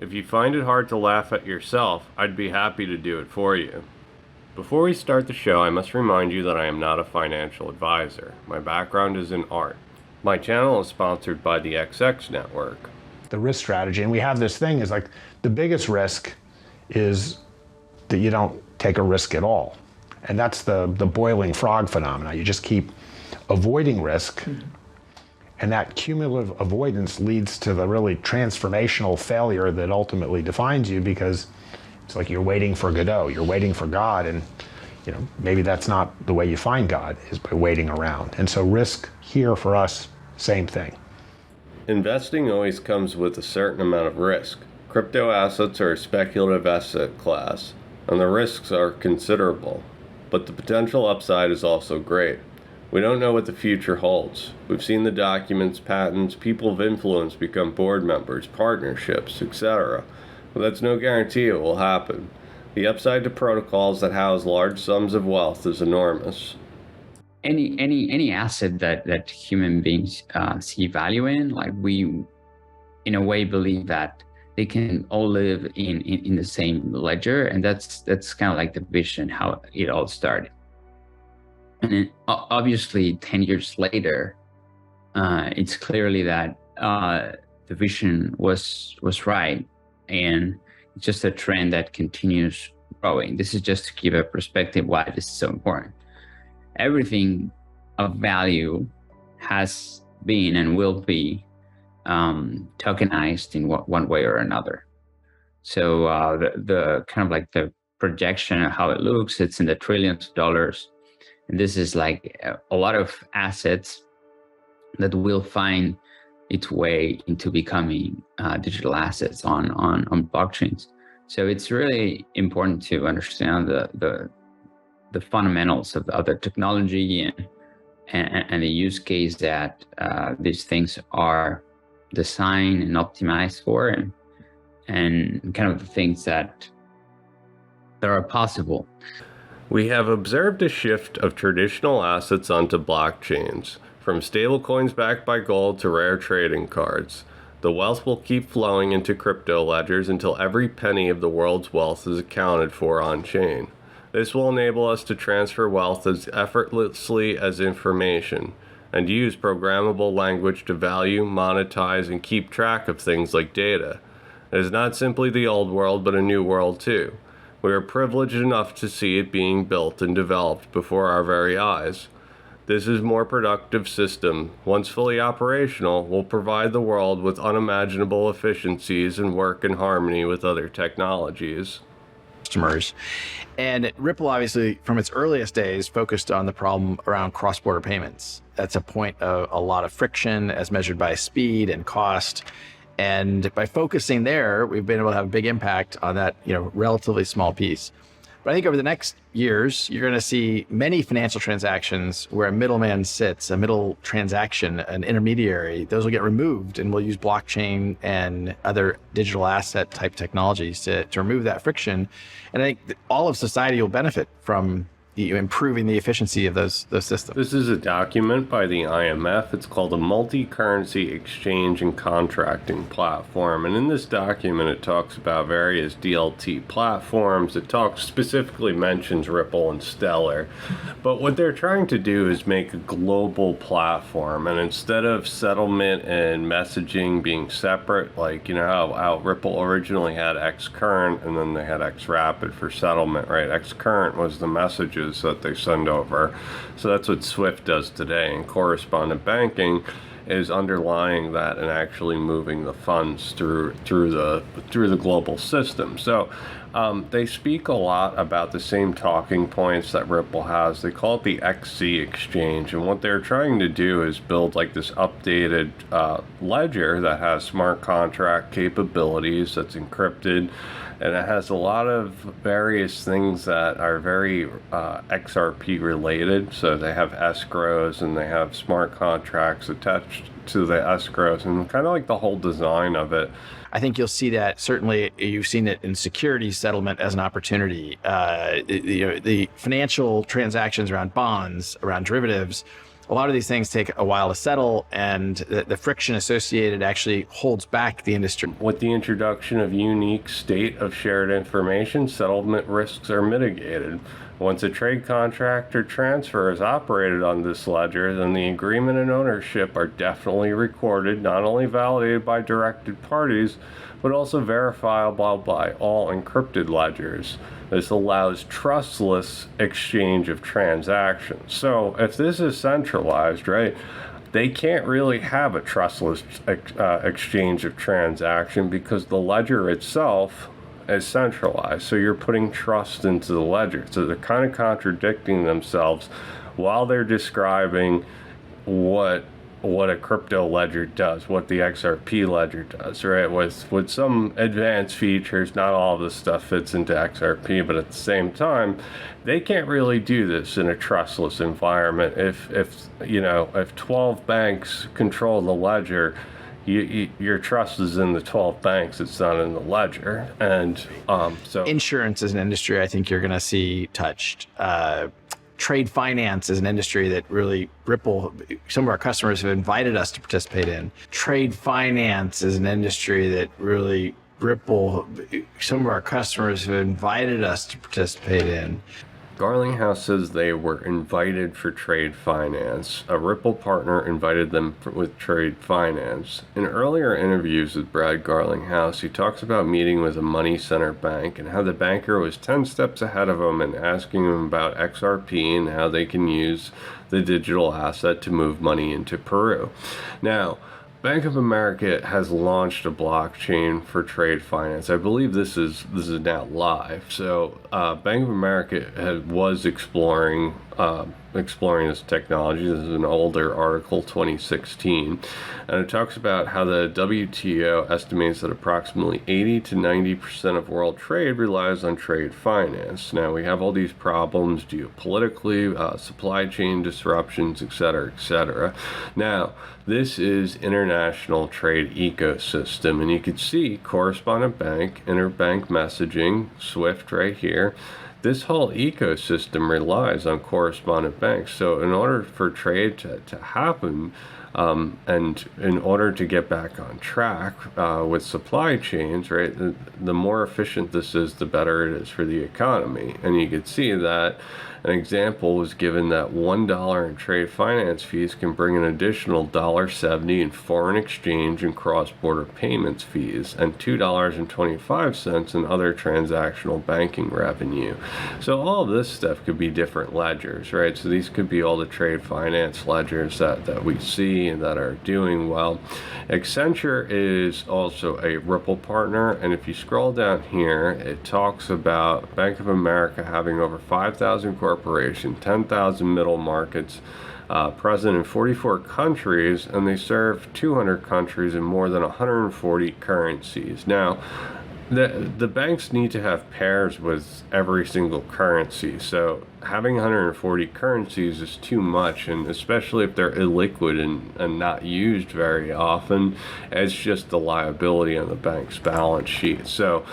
If you find it hard to laugh at yourself, I'd be happy to do it for you. Before we start the show, I must remind you that I am not a financial advisor. My background is in art. My channel is sponsored by the XX Network. The risk strategy, and we have this thing is like the biggest risk is that you don't take a risk at all. And that's the boiling frog phenomena. You just keep avoiding risk, and that cumulative avoidance leads to the really transformational failure that ultimately defines you, because it's like you're waiting for Godot, you're waiting for God, and maybe that's not the way you find God, is by waiting around. And so risk here for us, same thing. Investing always comes with a certain amount of risk. Crypto assets are a speculative asset class, and the risks are considerable, but the potential upside is also great. We don't know what the future holds. We've seen the documents, patents, people of influence become board members, partnerships, etc. But that's no guarantee it will happen. The upside to protocols that house large sums of wealth is enormous. Any asset that human beings see value in, like we, in a way, believe that they can all live in the same ledger, and that's kind of like the vision, how it all started. And then obviously 10 years later, it's clearly that the vision was right, and it's just a trend that continues growing. This is just to give a perspective why this is so important. Everything of value has been and will be tokenized in one way or another. So the kind of like the projection of how it looks, it's in the trillions of dollars. And this is like a lot of assets that will find its way into becoming digital assets on blockchains. So it's really important to understand the fundamentals of the technology and the use case that these things are designed and optimized for, and kind of the things that are possible. We have observed a shift of traditional assets onto blockchains, from stablecoins backed by gold to rare trading cards. The wealth will keep flowing into crypto ledgers until every penny of the world's wealth is accounted for on-chain. This will enable us to transfer wealth as effortlessly as information, and use programmable language to value, monetize, and keep track of things like data. It is not simply the old world, but a new world too. We are privileged enough to see it being built and developed before our very eyes. This is a more productive system, once fully operational, will provide the world with unimaginable efficiencies and work in harmony with other technologies. Customers. And Ripple, obviously, from its earliest days, focused on the problem around cross-border payments. That's a point of a lot of friction as measured by speed and cost. And by focusing there, we've been able to have a big impact on that, relatively small piece. But I think over the next years, you're going to see many financial transactions where a middleman sits, a middle transaction, an intermediary. Those will get removed, and we'll use blockchain and other digital asset type technologies to remove that friction. And I think all of society will benefit from improving the efficiency of those systems. This is a document by the IMF. It's called a multi-currency exchange and contracting platform. And in this document, it talks about various DLT platforms. It specifically mentions Ripple and Stellar. But what they're trying to do is make a global platform. And instead of settlement and messaging being separate, like, how Ripple originally had Xcurrent and then they had Xrapid for settlement, right? Xcurrent was the messages that they send over. So that's what SWIFT does today, and correspondent banking is underlying that and actually moving the funds through the global system. So they speak a lot about the same talking points that Ripple has. They call it the XC exchange, and what they're trying to do is build like this updated ledger that has smart contract capabilities, that's encrypted, and it has a lot of various things that are very XRP related. So they have escrows and they have smart contracts attached to the escrows, and kind of like the whole design of it. I think you'll see that. Certainly, you've seen it in securities settlement as an opportunity. The financial transactions around bonds, around derivatives, a lot of these things take a while to settle, and the friction associated actually holds back the industry. With the introduction of unique state of shared information, settlement risks are mitigated. Once a trade contract or transfer is operated on this ledger, then the agreement and ownership are definitely recorded, not only validated by directed parties, but also verifiable by all encrypted ledgers. This allows trustless exchange of transactions. So if this is centralized, right, they can't really have a trustless exchange of transaction because the ledger itself is centralized. So you're putting trust into the ledger. So they're kind of contradicting themselves while they're describing what a crypto ledger does, what the XRP ledger does, right? With some advanced features, not all of this stuff fits into XRP, but at the same time, they can't really do this in a trustless environment. If 12 banks control the ledger, your trust is in the 12 banks, it's not in the ledger. And so insurance is an industry I think you're going to see touched. Trade finance is an industry that really Ripple, some of our customers have invited us to participate in. Trade finance is an industry that really Ripple, some of our customers have invited us to participate in. Garlinghouse says they were invited for trade finance. A Ripple partner invited them with trade finance. In earlier interviews with Brad Garlinghouse, he talks about meeting with a money center bank and how the banker was 10 steps ahead of him and asking him about XRP and how they can use the digital asset to move money into Peru. Now, Bank of America has launched a blockchain for trade finance. I believe this is now live. So Bank of America was exploring this technology. This is an older article, 2016, and it talks about how the WTO estimates that approximately 80 to 90% of world trade relies on trade finance. Now we have all these problems geopolitically, supply chain disruptions, etc., etc. Now this is international trade ecosystem, and you can see correspondent bank, interbank messaging, SWIFT right here. This whole ecosystem relies on correspondent banks. So in order for trade to happen, and in order to get back on track with supply chains, right, the more efficient this is, the better it is for the economy. And you could see that an example was given that $1 in trade finance fees can bring an additional $1.70 in foreign exchange and cross-border payments fees, and $2.25 in other transactional banking revenue. So all of this stuff could be different ledgers, right? So these could be all the trade finance ledgers that we see and that are doing well. Accenture is also a Ripple partner, and if you scroll down here, it talks about Bank of America having over 5,000 corporation, 10,000 middle markets, present in 44 countries, and they serve 200 countries in more than 140 currencies. Now, the banks need to have pairs with every single currency, so having 140 currencies is too much, and especially if they're illiquid and not used very often, it's just the liability on the bank's balance sheet. So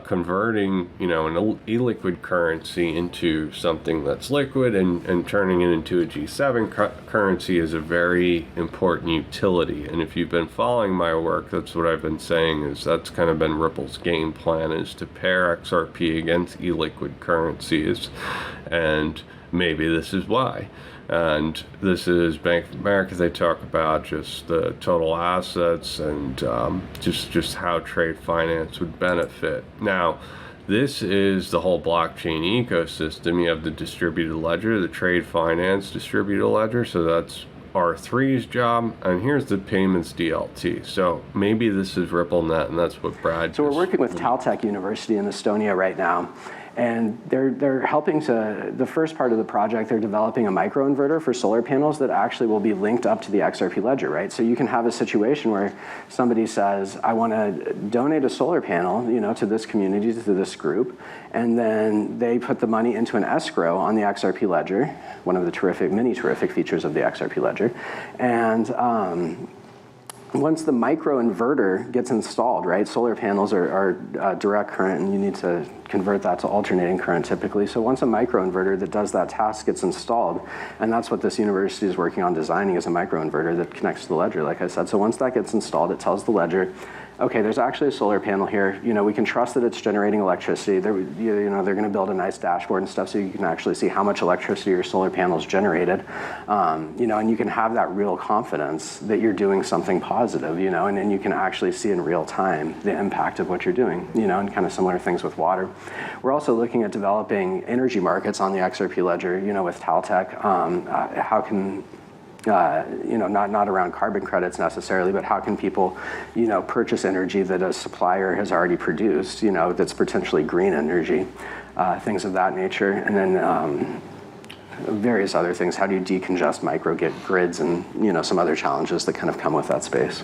converting, an illiquid currency into something that's liquid and turning it into a G7 currency is a very important utility. And if you've been following my work, that's what I've been saying, is that's kind of been Ripple's game plan, is to pair XRP against illiquid currencies. And maybe this is why. And this is Bank of America. They talk about just the total assets and just how trade finance would benefit. Now, this is the whole blockchain ecosystem. You have the distributed ledger, the trade finance distributed ledger. So that's R3's job, and here's the payments DLT. So maybe this is RippleNet, and that's what Brad. So we're working with Caltech University in Estonia right now. And they're helping to, the first part of the project, they're developing a microinverter for solar panels that actually will be linked up to the XRP ledger, right? So you can have a situation where somebody says, I want to donate a solar panel, to this community, to this group, and then they put the money into an escrow on the XRP ledger, one of the many terrific features of the XRP ledger, and once the microinverter gets installed, right? Solar panels are direct current, and you need to convert that to alternating current typically. So once a microinverter that does that task gets installed, and that's what this university is working on designing, is a microinverter that connects to the ledger, like I said. So once that gets installed, it tells the ledger, okay, there's actually a solar panel here. We can trust that it's generating electricity. They're going to build a nice dashboard and stuff so you can actually see how much electricity your solar panels generated. And you can have that real confidence that you're doing something positive, and then you can actually see in real time the impact of what you're doing, and kind of similar things with water. We're also looking at developing energy markets on the XRP ledger, with Taltech. How can not around carbon credits necessarily, but how can people, purchase energy that a supplier has already produced, that's potentially green energy, things of that nature. And then various other things. How do you decongest microgrids and, some other challenges that kind of come with that space.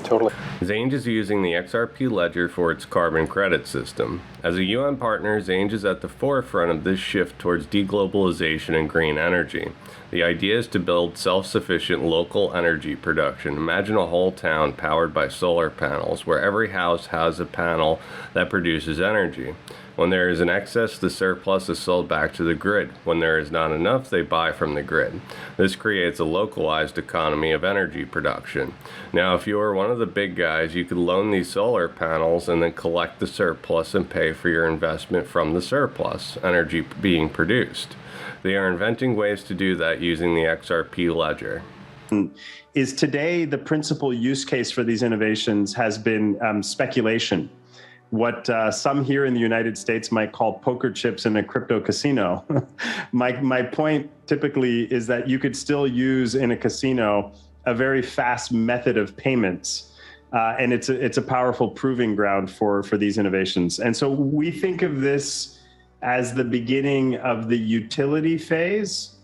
Totally. Zange is using the XRP ledger for its carbon credit system. As a UN partner, Zange is at the forefront of this shift towards deglobalization and green energy. The idea is to build self-sufficient local energy production. Imagine a whole town powered by solar panels, where every house has a panel that produces energy. When there is an excess, the surplus is sold back to the grid. When there is not enough, they buy from the grid. This creates a localized economy of energy production. Now, if you were one of the big guys, you could loan these solar panels and then collect the surplus and pay for your investment from the surplus energy being produced. They are inventing ways to do that using the XRP ledger. Is today the principal use case for these innovations has been speculation. What some here in the United States might call poker chips in a crypto casino. My point typically is that you could still use in a casino a very fast method of payments. And it's a powerful proving ground for these innovations. And so we think of this as the beginning of the utility phase,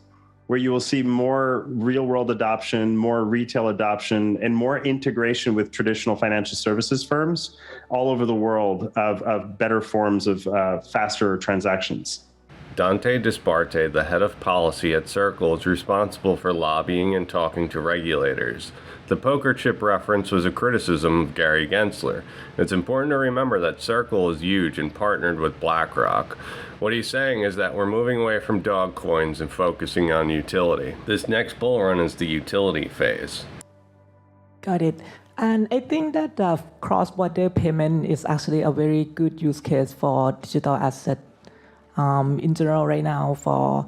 where you will see more real-world adoption, more retail adoption, and more integration with traditional financial services firms all over the world of better forms of faster transactions. Dante Disparte, the head of policy at Circle, is responsible for lobbying and talking to regulators. The poker chip reference was a criticism of Gary Gensler. It's important to remember that Circle is huge and partnered with BlackRock. What he's saying is that we're moving away from dog coins and focusing on utility. This next bull run is the utility phase. Got it. And I think that cross-border payment is actually a very good use case for digital asset. In general, right now for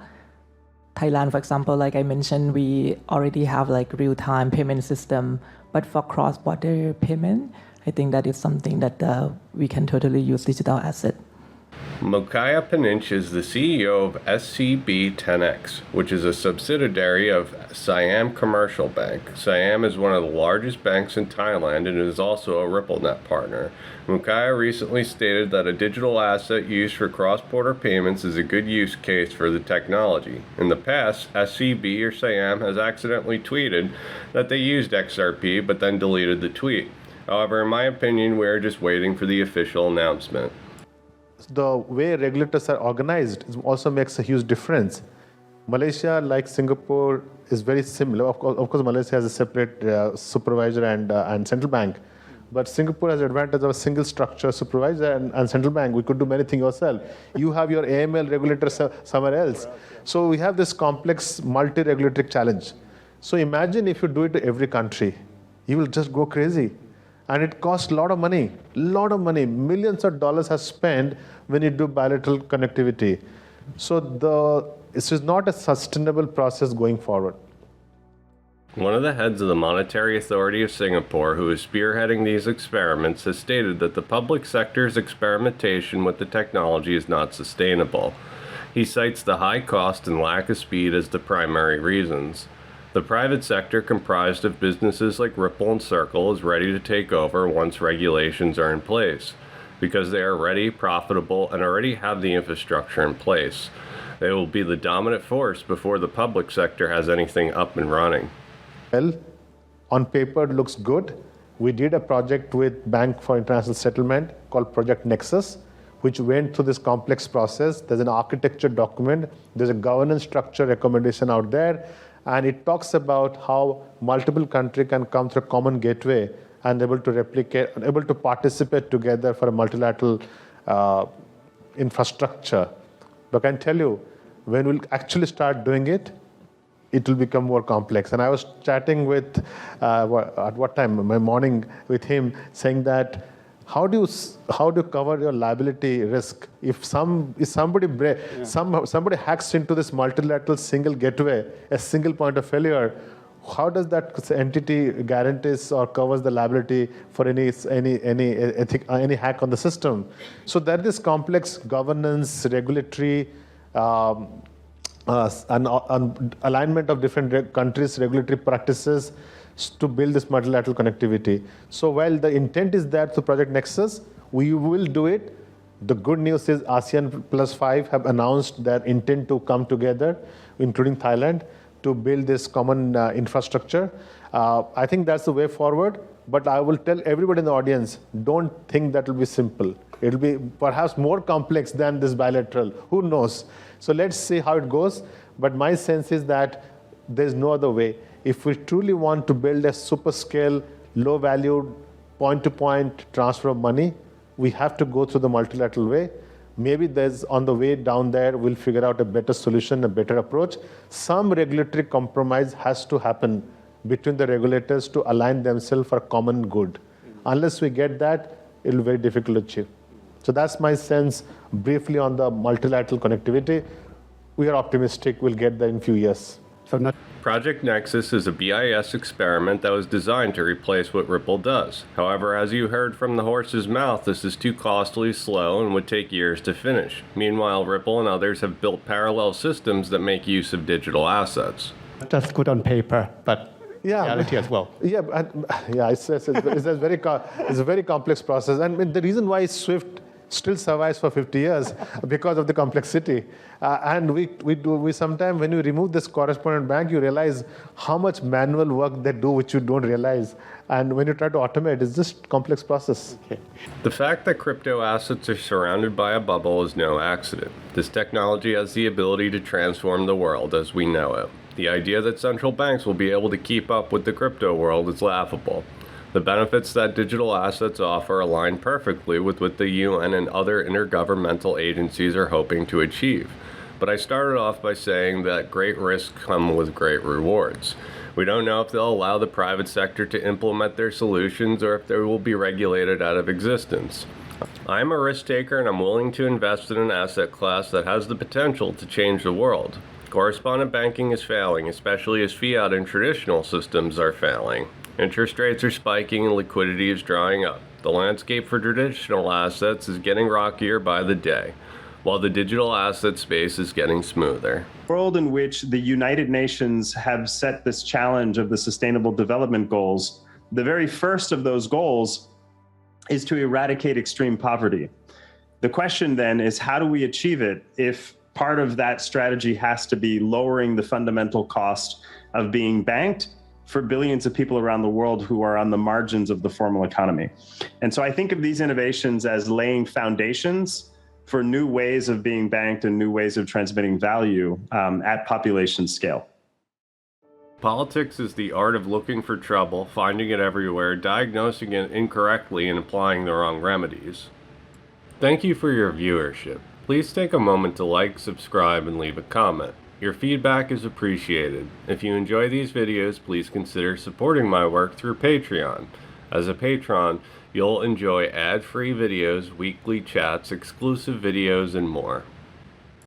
Thailand, for example, like I mentioned, we already have like real-time payment system. But for cross-border payment, I think that is something that we can totally use digital asset. Mokaya Paninch is the CEO of SCB10X, which is a subsidiary of Siam Commercial Bank. Siam is one of the largest banks in Thailand and is also a RippleNet partner. Mokaya recently stated that a digital asset used for cross-border payments is a good use case for the technology. In the past, SCB or Siam has accidentally tweeted that they used XRP but then deleted the tweet. However, in my opinion, we're just waiting for the official announcement. The way regulators are organized also makes a huge difference. Malaysia, like Singapore, is very similar. Of course, Malaysia has a separate supervisor and central bank. But Singapore has the advantage of a single structure supervisor and central bank. We could do many things yourself. You have your AML regulator somewhere else. So we have this complex multi-regulatory challenge. So imagine if you do it to every country. You will just go crazy. And it costs a lot of money, millions of dollars are spent when you do bilateral connectivity. So this is not a sustainable process going forward. One of the heads of the Monetary Authority of Singapore, who is spearheading these experiments, has stated that the public sector's experimentation with the technology is not sustainable. He cites the high cost and lack of speed as the primary reasons. The private sector, comprised of businesses like Ripple and Circle, is ready to take over once regulations are in place, because they are ready, profitable, and already have the infrastructure in place. They will be the dominant force before the public sector has anything up and running. Well, on paper it looks good. We did a project with Bank for International Settlement called Project Nexus, which went through this complex process. There's an architecture document, there's a governance structure recommendation out there, and it talks about how multiple countries can come through a common gateway and able to replicate, able to participate together for a multilateral infrastructure. But I can tell you, when we'll actually start doing it, it will become more complex. And I was chatting with, at what time, my morning with him, saying that how do you cover your liability risk if somebody hacks into this multilateral single gateway, a single point of failure? How does that entity guarantees or covers the liability for any hack on the system? So there is complex governance, regulatory, and alignment of different countries' regulatory practices to build this multilateral connectivity. So while the intent is there to Project Nexus, we will do it. The good news is ASEAN plus 5 have announced their intent to come together, including Thailand, to build this common infrastructure. I think that's the way forward, but I will tell everybody in the audience, don't think that will be simple. It will be perhaps more complex than this bilateral. Who knows? So let's see how it goes. But my sense is that there's no other way. If we truly want to build a super scale, low value, point-to-point transfer of money, we have to go through the multilateral way. Maybe there's on the way down there, we'll figure out a better solution, a better approach. Some regulatory compromise has to happen between the regulators to align themselves for a common good. Unless we get that, it'll be very difficult to achieve. So that's my sense briefly on the multilateral connectivity. We are optimistic we'll get there in a few years. Project Nexus is a BIS experiment that was designed to replace what Ripple does. However, as you heard from the horse's mouth, this is too costly, slow, and would take years to finish. Meanwhile, Ripple and others have built parallel systems that make use of digital assets. Just good on paper, but reality as well. Yeah, it's a very complex process. And the reason why SWIFT still survives for 50 years because of the complexity. And we sometimes, when you remove this correspondent bank, you realize how much manual work they do, which you don't realize. And when you try to automate, it's just complex process. Okay. The fact that crypto assets are surrounded by a bubble is no accident. This technology has the ability to transform the world as we know it. The idea that central banks will be able to keep up with the crypto world is laughable. The benefits that digital assets offer align perfectly with what the UN and other intergovernmental agencies are hoping to achieve. But I started off by saying that great risks come with great rewards. We don't know if they'll allow the private sector to implement their solutions or if they will be regulated out of existence. I'm a risk taker and I'm willing to invest in an asset class that has the potential to change the world. Correspondent banking is failing, especially as fiat and traditional systems are failing. Interest rates are spiking and liquidity is drying up. The landscape for traditional assets is getting rockier by the day, while the digital asset space is getting smoother. A world in which the United Nations have set this challenge of the Sustainable Development Goals, the very first of those goals is to eradicate extreme poverty. The question then is, how do we achieve it if part of that strategy has to be lowering the fundamental cost of being banked for billions of people around the world who are on the margins of the formal economy? And so I think of these innovations as laying foundations for new ways of being banked and new ways of transmitting value at population scale. Politics is the art of looking for trouble, finding it everywhere, diagnosing it incorrectly, and applying the wrong remedies. Thank you for your viewership. Please take a moment to like, subscribe, and leave a comment. Your feedback is appreciated. If you enjoy these videos, please consider supporting my work through Patreon. As a patron, you'll enjoy ad-free videos, weekly chats, exclusive videos, and more.